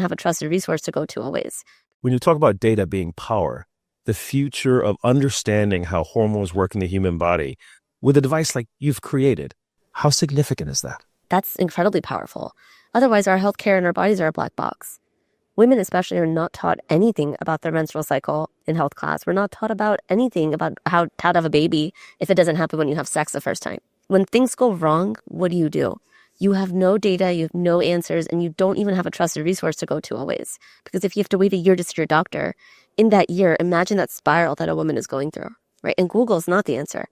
have a trusted resource to go to always. When you talk about data being power, the future of understanding how hormones work in the human body with a device like you've created, how significant is that? That's incredibly powerful. Otherwise, our healthcare and our bodies are a black box. Women especially are not taught anything about their menstrual cycle in health class. We're not taught about anything about how to have a baby if it doesn't happen when you have sex the first time. When things go wrong, what do? You have no data, you have no answers, and you don't even have a trusted resource to go to always. Because if you have to wait a year to see your doctor, in that year, imagine that spiral that a woman is going through, right? And Google's not the answer.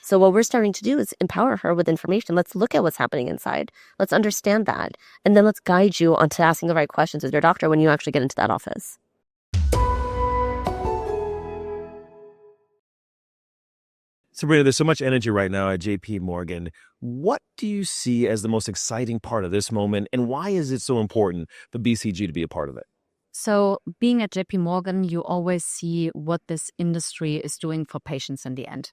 So what we're starting to do is empower her with information. Let's look at what's happening inside. Let's understand that. And then let's guide you onto asking the right questions with your doctor when you actually get into that office. Sabrina, there's so much energy right now at JP Morgan. What do you see as the most exciting part of this moment, and why is it so important for BCG to be a part of it? So being at JP Morgan, you always see what this industry is doing for patients in the end.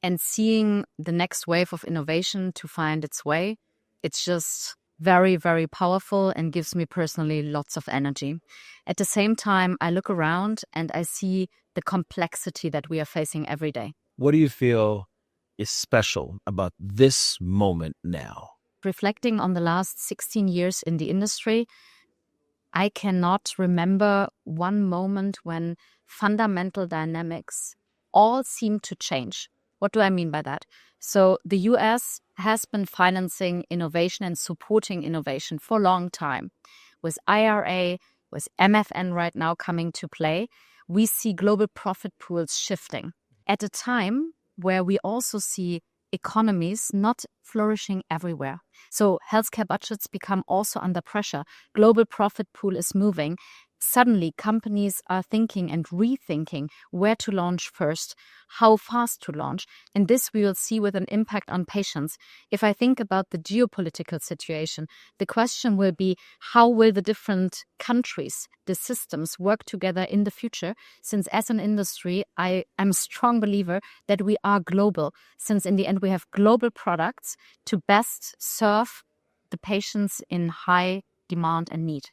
And seeing the next wave of innovation to find its way, it's just very, very powerful and gives me personally lots of energy. At the same time, I look around and I see the complexity that we are facing every day. What do you feel is special about this moment now? Reflecting on the last 16 years in the industry, I cannot remember one moment when fundamental dynamics all seem to change. What do I mean by that? So the US has been financing innovation and supporting innovation for a long time. With IRA, with MFN right now coming to play, we see global profit pools shifting at a time where we also see economies not flourishing everywhere. So healthcare budgets become also under pressure. Global profit pool is moving. Suddenly, companies are thinking and rethinking where to launch first, how fast to launch, and this we will see with an impact on patients. If I think about the geopolitical situation, the question will be, how will the different countries, the systems work together in the future? Since as an industry, I am a strong believer that we are global, since in the end we have global products to best serve the patients in high demand and need.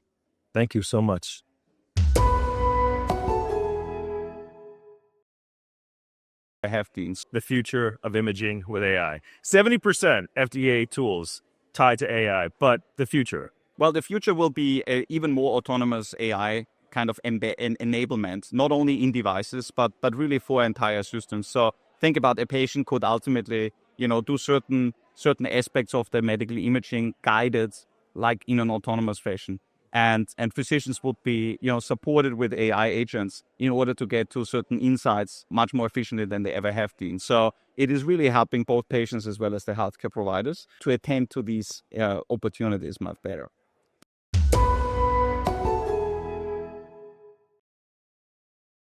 Thank you so much. Have the future of imaging with AI. 70% FDA tools tied to AI, but the future? Well, the future will be even more autonomous AI kind of enablement, not only in devices, but really for entire systems. So think about a patient could ultimately, do certain aspects of the medical imaging guided, like in an autonomous fashion. And physicians would be, supported with AI agents in order to get to certain insights much more efficiently than they ever have been. So it is really helping both patients as well as the healthcare providers to attend to these opportunities much better.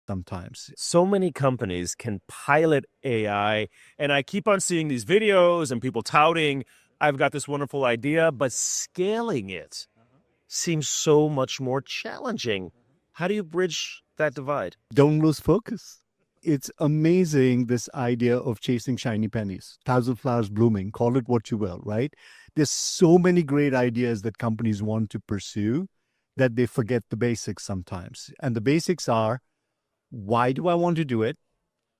Sometimes so many companies can pilot AI, and I keep on seeing these videos and people touting, I've got this wonderful idea, but scaling it seems so much more challenging. How do you bridge that divide? Don't lose focus. It's amazing, this idea of chasing shiny pennies, thousand flowers blooming, call it what you will, right? There's so many great ideas that companies want to pursue that they forget the basics sometimes. And the basics are, why do I want to do it?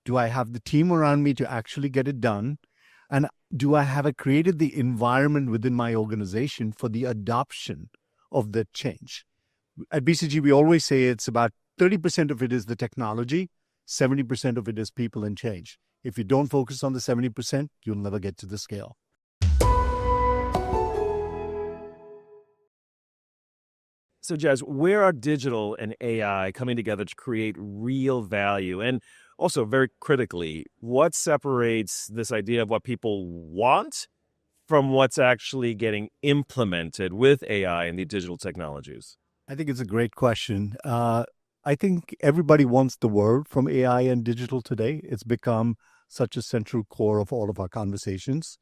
Do I have the team around me to actually get it done? And do I have created the environment within my organization for the adoption of the change? At BCG, we always say it's about 30% of it is the technology, 70% of it is people and change. If you don't focus on the 70%, you'll never get to the scale. So, Jazz, where are digital and AI coming together to create real value? And also, very critically, what separates this idea of what people want from what's actually getting implemented with AI and the digital technologies? I think it's a great question. I think everybody wants the world from AI and digital today. It's become such a central core of all of our conversations.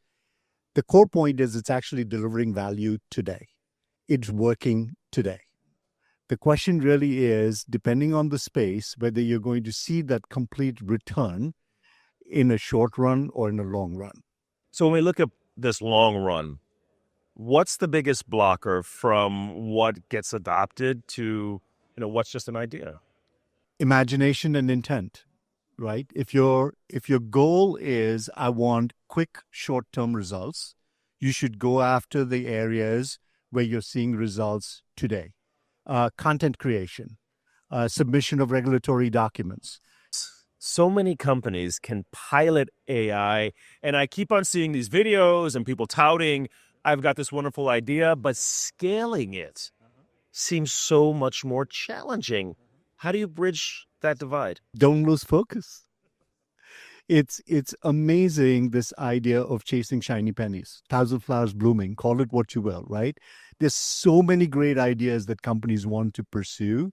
The core point is it's actually delivering value today. It's working today. The question really is, depending on the space, whether you're going to see that complete return in a short run or in a long run. So when we look at this long run, What's the biggest blocker from what gets adopted to, what's just an idea? Imagination and intent, right? If your goal is I want quick short-term results, you should go after the areas where you're seeing results today. Content creation, submission of regulatory documents. So many companies can pilot AI, and I keep on seeing these videos and people touting, I've got this wonderful idea, but scaling it seems so much more challenging. How do you bridge that divide? Don't lose focus. It's amazing, this idea of chasing shiny pennies, thousand flowers blooming, call it what you will, right? There's so many great ideas that companies want to pursue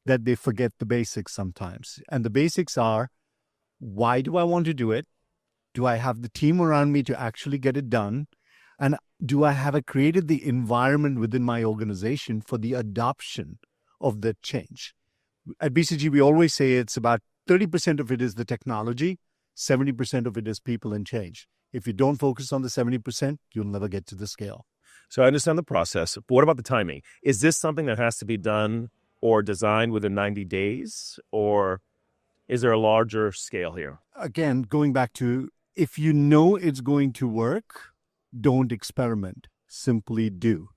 that they forget the basics sometimes. And the basics are, why do I want to do it? Do I have the team around me to actually get it done? And do I have created the environment within my organization for the adoption of the change? At BCG, we always say it's about 30% of it is the technology, 70% of it is people and change. If you don't focus on the 70%, you'll never get to the scale. So I understand the process, but what about the timing? Is this something that has to be done or designed within 90 days, or is there a larger scale here? Again, going back to, if you know it's going to work, don't experiment, simply do.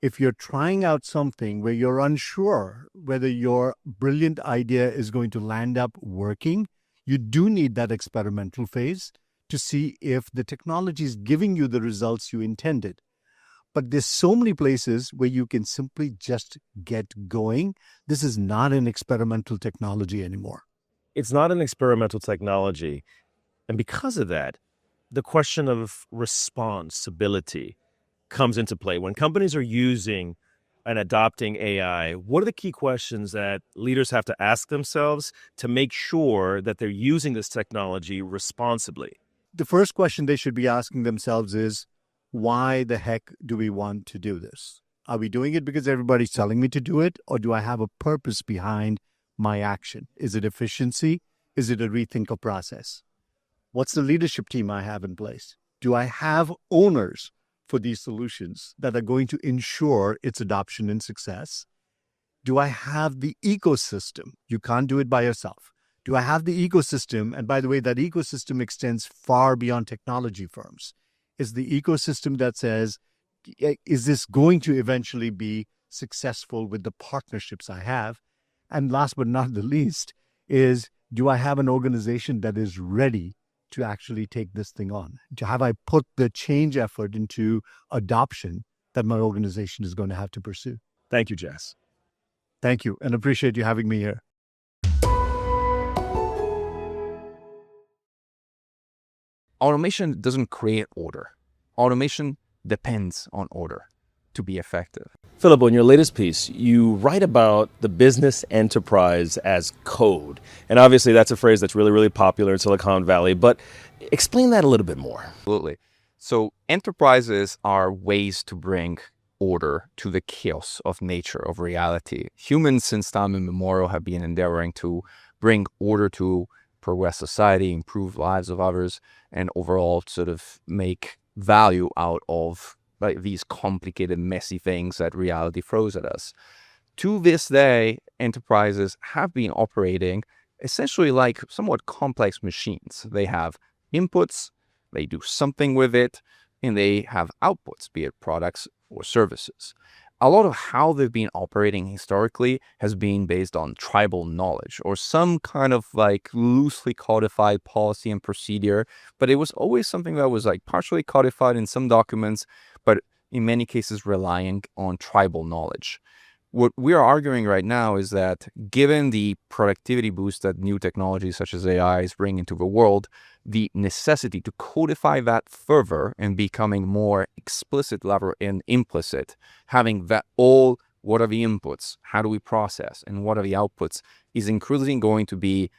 If you're trying out something where you're unsure whether your brilliant idea is going to land up working, you do need that experimental phase to see if the technology is giving you the results you intended. But there's so many places where you can simply just get going. This is not an experimental technology anymore. It's not an experimental technology. And because of that, the question of responsibility comes into play. When companies are using and adopting AI, what are the key questions that leaders have to ask themselves to make sure that they're using this technology responsibly? The first question they should be asking themselves is, why the heck do we want to do this? Are we doing it because everybody's telling me to do it, or do I have a purpose behind my action? Is it efficiency? Is it a rethink of process? What's the leadership team I have in place? Do I have owners for these solutions that are going to ensure its adoption and success? Do I have the ecosystem? You can't do it by yourself. Do I have the ecosystem? And by the way, that ecosystem extends far beyond technology firms. It's the ecosystem that says, is this going to eventually be successful with the partnerships I have? And last but not the least is, do I have an organization that is ready to actually take this thing on? Have I put the change effort into adoption that my organization is going to have to pursue? Thank you, Jess. Thank you, and appreciate you having me here. Automation doesn't create order. Automation depends on order to be effective. Philip, in your latest piece, you write about the business enterprise as code. And obviously that's a phrase that's really, really popular in Silicon Valley, but explain that a little bit more. Absolutely. So enterprises are ways to bring order to the chaos of nature, of reality. Humans since time immemorial have been endeavoring to bring order to progress society, improve lives of others, and overall sort of make value out of these complicated, messy things that reality throws at us. To this day, enterprises have been operating essentially like somewhat complex machines. They have inputs, they do something with it, and they have outputs, be it products or services. A lot of how they've been operating historically has been based on tribal knowledge or some kind of loosely codified policy and procedure, but it was always something that was partially codified in some documents, but in many cases relying on tribal knowledge. What we are arguing right now is that given the productivity boost that new technologies such as AI is bringing to the world, the necessity to codify that further and becoming more explicit level and implicit, having that all, what are the inputs, how do we process, and what are the outputs, is increasingly going to be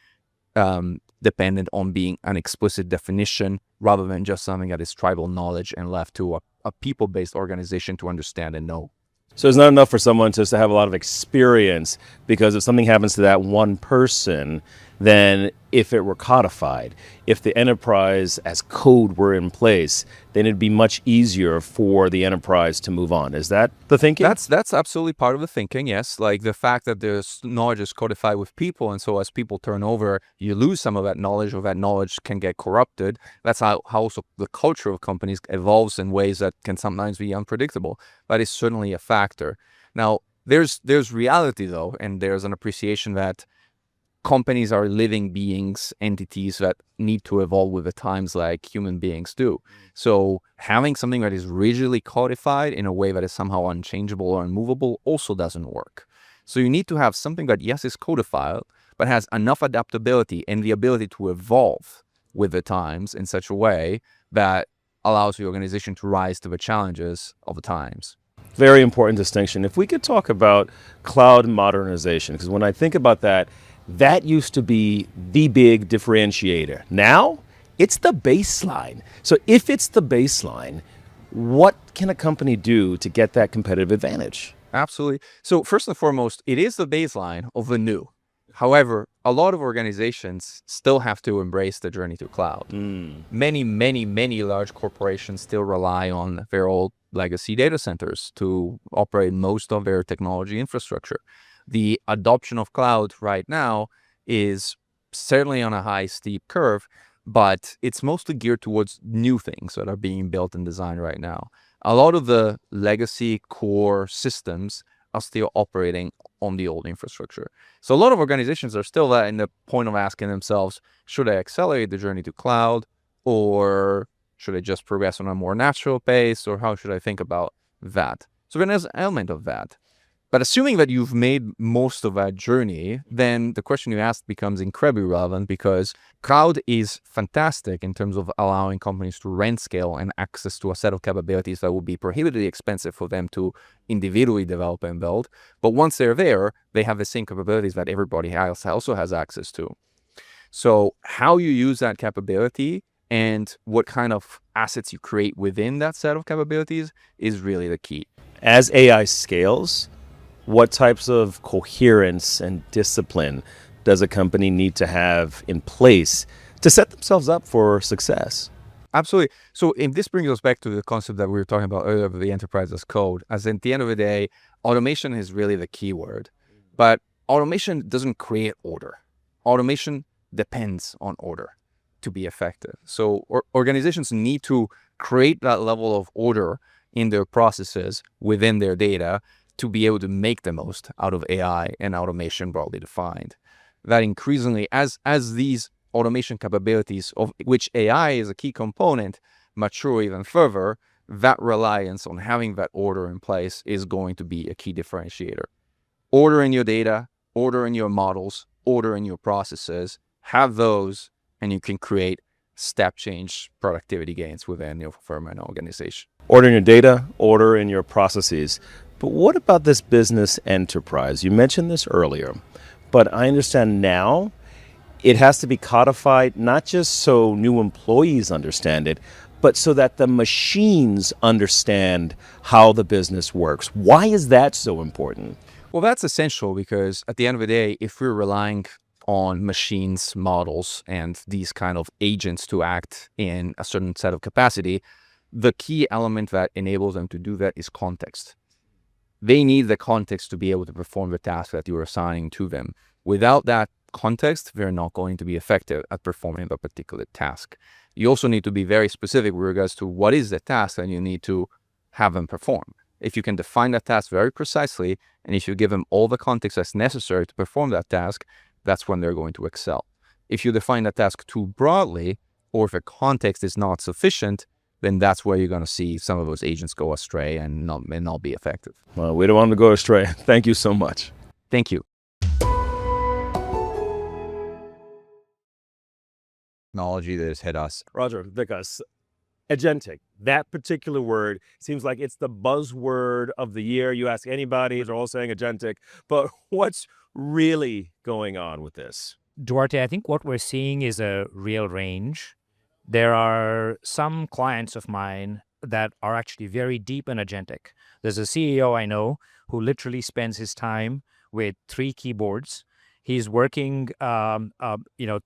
dependent on being an explicit definition rather than just something that is tribal knowledge and left to a people-based organization to understand and know. So it's not enough for someone just to have a lot of experience, because if something happens to that one person, than if it were codified. If the enterprise as code were in place, then it'd be much easier for the enterprise to move on. Is that the thinking? That's absolutely part of the thinking, yes. Like the fact that there's knowledge is codified with people, and so as people turn over, you lose some of that knowledge, or that knowledge can get corrupted. That's how also the culture of companies evolves in ways that can sometimes be unpredictable. That is certainly a factor. Now, there's reality though, and there's an appreciation that companies are living beings, entities that need to evolve with the times like human beings do. So having something that is rigidly codified in a way that is somehow unchangeable or unmovable also doesn't work. So you need to have something that, yes, is codified, but has enough adaptability and the ability to evolve with the times in such a way that allows the organization to rise to the challenges of the times. Very important distinction. If we could talk about cloud modernization, because when I think about that, that used to be the big differentiator. Now, it's the baseline. So if it's the baseline, what can a company do to get that competitive advantage? Absolutely. So first and foremost, it is the baseline of the new. However, a lot of organizations still have to embrace the journey to cloud. Many large corporations still rely on their old legacy data centers to operate most of their technology infrastructure. The adoption of cloud right now is certainly on a high, steep curve, but it's mostly geared towards new things that are being built and designed right now. A lot of the legacy core systems are still operating on the old infrastructure. So a lot of organizations are still in the point of asking themselves, should I accelerate the journey to cloud, or should I just progress on a more natural pace, or how should I think about that? So then there's an element of that. But assuming that you've made most of that journey, then the question you asked becomes incredibly relevant, because cloud is fantastic in terms of allowing companies to rent scale and access to a set of capabilities that would be prohibitively expensive for them to individually develop and build. But once they're there, they have the same capabilities that everybody else also has access to. So how you use that capability and what kind of assets you create within that set of capabilities is really the key. As AI scales, what types of coherence and discipline does a company need to have in place to set themselves up for success? Absolutely. So if this brings us back to the concept that we were talking about earlier of the enterprise as code, as at the end of the day, automation is really the key word. But automation doesn't create order. Automation depends on order to be effective. So organizations need to create that level of order in their processes within their data to be able to make the most out of AI and automation broadly defined. That increasingly, as these automation capabilities, of which AI is a key component, mature even further, that reliance on having that order in place is going to be a key differentiator. Order in your data, order in your models, order in your processes, have those, and you can create step change productivity gains within your firm and organization. Order in your data, order in your processes. But what about this business enterprise? You mentioned this earlier, but I understand now it has to be codified, not just so new employees understand it, but so that the machines understand how the business works. Why is that so important? Well, that's essential because at the end of the day, if we're relying on machines, models, and these kind of agents to act in a certain set of capacity, the key element that enables them to do that is context. They need the context to be able to perform the task that you're assigning to them. Without that context, they're not going to be effective at performing the particular task. You also need to be very specific with regards to what is the task that you need to have them perform. If you can define that task very precisely, and if you give them all the context that's necessary to perform that task, that's when they're going to excel. If you define that task too broadly, or if the context is not sufficient, then that's where you're going to see some of those agents go astray and not be effective. Well, we don't want them to go astray. Thank you so much. Thank you. Technology that has hit us. Roger, Vikas, agentic, that particular word seems like it's the buzzword of the year. You ask anybody, they're all saying agentic, but what's really going on with this? Duarte, I think what we're seeing is a real range. There are some clients of mine that are actually very deep in agentic. There's a CEO I know who literally spends his time with 3 keyboards. He's working,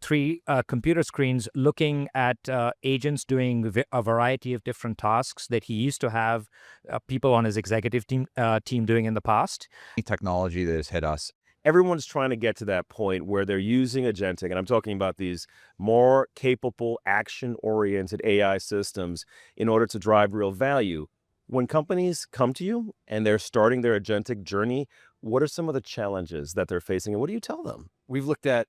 three computer screens looking at agents doing a variety of different tasks that he used to have people on his executive team doing in the past. Technology that has hit us. Everyone's trying to get to that point where they're using agentic, and I'm talking about these more capable, action-oriented AI systems in order to drive real value. When companies come to you and they're starting their agentic journey, what are some of the challenges that they're facing, and what do you tell them? We've looked at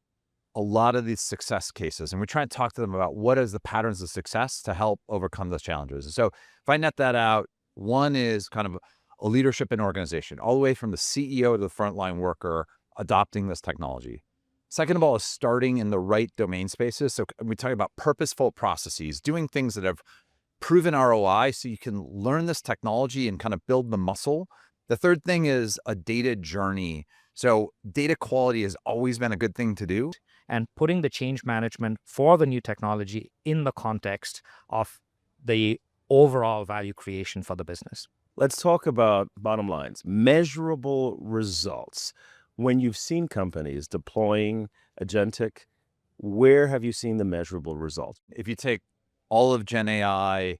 a lot of these success cases, and we try to talk to them about what is the patterns of success to help overcome those challenges. And so if I net that out, one is kind of a leadership in organization, all the way from the CEO to the frontline worker adopting this technology. Second of all is starting in the right domain spaces. So we talk about purposeful processes, doing things that have proven ROI so you can learn this technology and kind of build the muscle. The third thing is a data journey. So data quality has always been a good thing to do. And putting the change management for the new technology in the context of the overall value creation for the business. Let's talk about bottom lines, measurable results. When you've seen companies deploying agentic, where have you seen the measurable results? If you take all of Gen AI,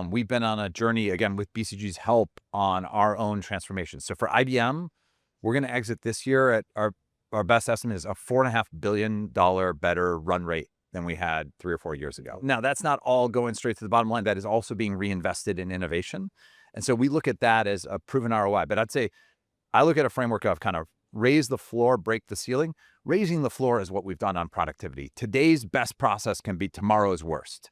we've been on a journey, again, with BCG's help on our own transformation. So for IBM, we're going to exit this year at our best estimate is a $4.5 billion better run rate than we had 3 or 4 years ago. Now, that's not all going straight to the bottom line. That is also being reinvested in innovation. And so we look at that as a proven ROI. But I'd say I look at a framework of kind of raise the floor, break the ceiling. Raising the floor is what we've done on productivity. Today's best process can be tomorrow's worst.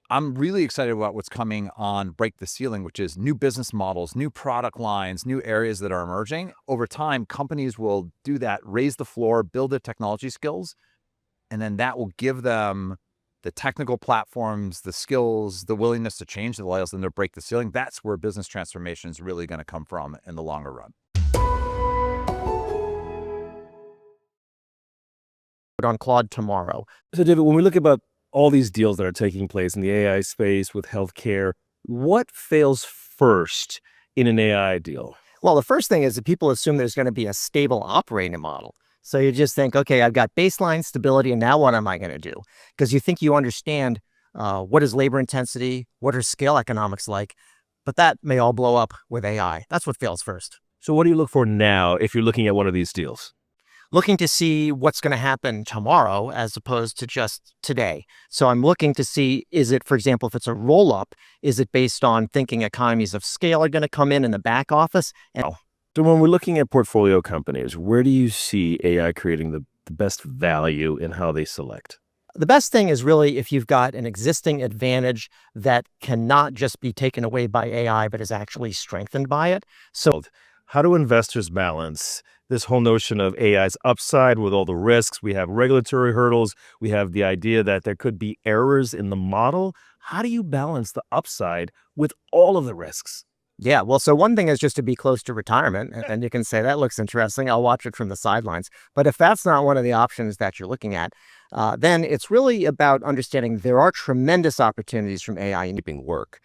I'm really excited about what's coming on break the ceiling, which is new business models, new product lines, new areas that are emerging. Over time, companies will do that, raise the floor, build their technology skills, and then that will give them the technical platforms, the skills, the willingness to change that allows them to break the ceiling. That's where business transformation is really going to come from in the longer run. On Claude tomorrow. So, David, when we look about all these deals that are taking place in the AI space with healthcare, what fails first in an AI deal? Well, the first thing is that people assume there's going to be a stable operating model. So you just think, okay, I've got baseline stability, and now what am I going to do? Because you think you understand what is labor intensity, what are scale economics like, but that may all blow up with AI. That's what fails first. So what do you look for now if you're looking at one of these deals? Looking to see what's going to happen tomorrow as opposed to just today. So I'm looking to see, is it, for example, if it's a roll-up, is it based on thinking economies of scale are going to come in the back office? So when we're looking at portfolio companies, where do you see AI creating the best value in how they select? The best thing is really if you've got an existing advantage that cannot just be taken away by AI, but is actually strengthened by it. So how do investors balance this whole notion of AI's upside with all the risks? We have regulatory hurdles. We have the idea that there could be errors in the model. How do you balance the upside with all of the risks? Yeah, well, so one thing is just to be close to retirement, and you can say, that looks interesting. I'll watch it from the sidelines. But if that's not one of the options that you're looking at, then it's really about understanding there are tremendous opportunities from AI in keeping work.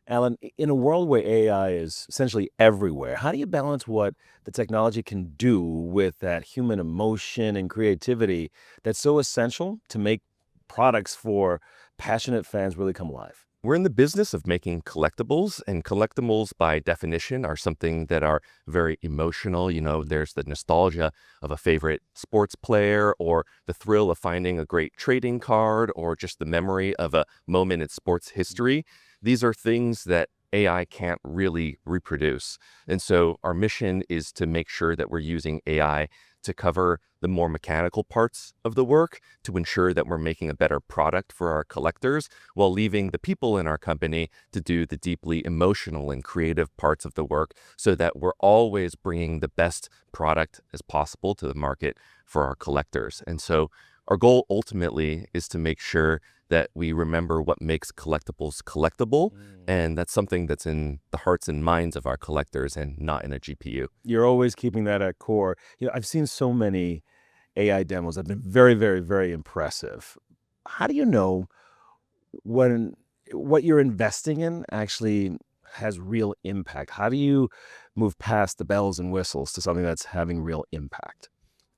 Alan, in a world where AI is essentially everywhere, how do you balance what the technology can do with that human emotion and creativity that's so essential to make products for passionate fans really come alive? We're in the business of making collectibles, and collectibles by definition are something that are very emotional. You know, there's the nostalgia of a favorite sports player, or the thrill of finding a great trading card, or just the memory of a moment in sports history. These are things that AI can't really reproduce. And so our mission is to make sure that we're using AI to cover the more mechanical parts of the work to ensure that we're making a better product for our collectors, while leaving the people in our company to do the deeply emotional and creative parts of the work, so that we're always bringing the best product as possible to the market for our collectors. And so our goal ultimately is to make sure that we remember what makes collectibles collectible. And that's something that's in the hearts and minds of our collectors and not in a GPU. You're always keeping that at core. You know, I've seen so many AI demos that have been very, very, very impressive. How do you know when what you're investing in actually has real impact? How do you move past the bells and whistles to something that's having real impact?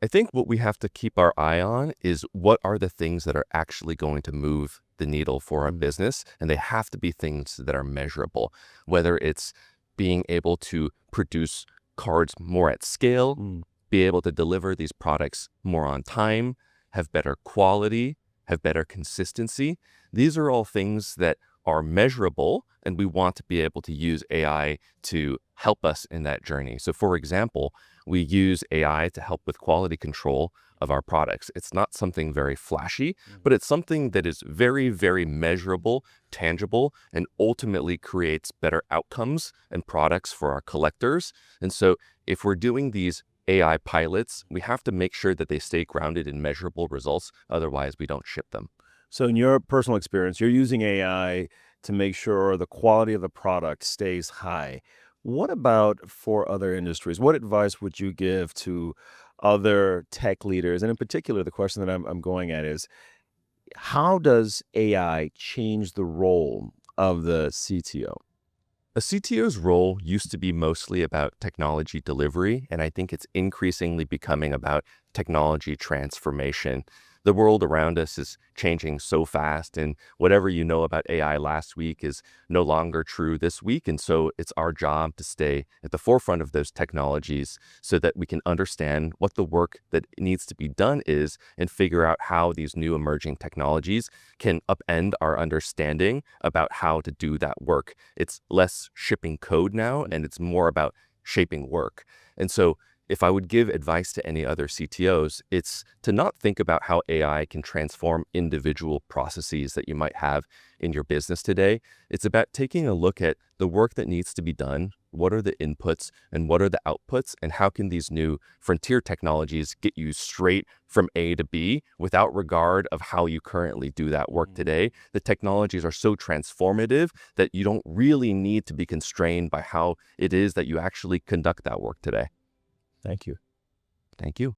I think what we have to keep our eye on is what are the things that are actually going to move the needle for our business, and they have to be things that are measurable, whether it's being able to produce cards more at scale, be able to deliver these products more on time, have better quality, have better consistency. These are all things that are measurable, and we want to be able to use AI to help us in that journey. So for example, we use AI to help with quality control of our products. It's not something very flashy, but it's something that is very, very measurable, tangible, and ultimately creates better outcomes and products for our collectors. And so if we're doing these AI pilots, we have to make sure that they stay grounded in measurable results. Otherwise, we don't ship them. So in your personal experience, you're using AI to make sure the quality of the product stays high. What about for other industries? What advice would you give to other tech leaders? And in particular, the question that I'm going at is, how does AI change the role of the CTO? A CTO's role used to be mostly about technology delivery, and I think it's increasingly becoming about technology transformation. The world around us is changing so fast, and whatever you know about AI last week is no longer true this week. And so it's our job to stay at the forefront of those technologies so that we can understand what the work that needs to be done is and figure out how these new emerging technologies can upend our understanding about how to do that work. It's less shipping code now, and it's more about shaping work. And so if I would give advice to any other CTOs, it's to not think about how AI can transform individual processes that you might have in your business today. It's about taking a look at the work that needs to be done, what are the inputs and what are the outputs, and how can these new frontier technologies get you straight from A to B without regard of how you currently do that work today. The technologies are so transformative that you don't really need to be constrained by how it is that you actually conduct that work today. Thank you. Thank you.